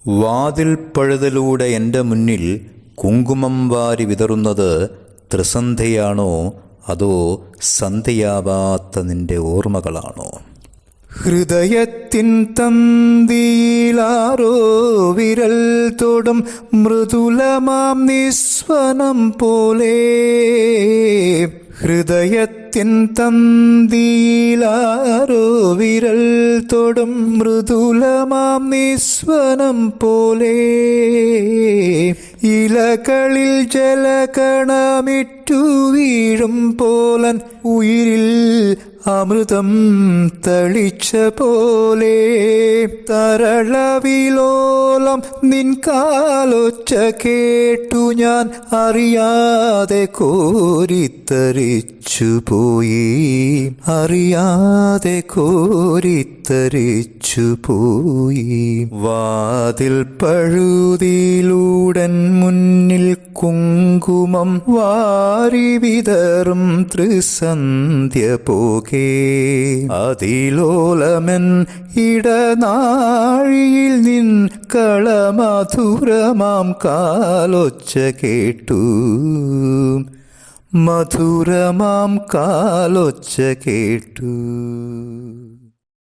വാതിൽ പഴുതിലൂടെ എൻ്റെ മുന്നിൽ കുങ്കുമം വാരി വിതറുന്നത് ത്രിസന്ധ്യയാണോ അതോ സന്ധ്യയാവാത്ത നിന്റെ ഓർമ്മകളാണോ? ഹൃദയത്തിൻ തന്തിയിലാരോ വിരൽ തൊടും മൃദുലമാം നിസ്വനം പോലെ. ഹൃദയത്തിൻ തന്തിയിലാരോ വിരൽ തൊടും മൃദുലമാം നിസ്വനം പോലെ. ഇലകളിൽ ജലകണമിട്ടു വീഴും പോലൻ ഉയിരിൽ അമൃതം തളിച്ച പോലെ. തരളവിലോലം നിൻ കാലൊച്ച കേട്ടു ഞാൻ അറിയാതെ കോരിത്തരിച്ചു പോയി. അറിയാതെ കോരിത്തരിച്ചു പോയി. വാതിൽ പഴുതിലൂടൻ മുന്നിൽ കുങ്കുമം വാരി വിതറും ത്രിസന്ധ്യ പോകെ. അതിലോലമൻ ഇടനാഴിയിൽ നിൻ കളമധുരമാം കാലൊച്ച കേട്ടു. മധുരമാം കാലൊച്ച കേട്ടു.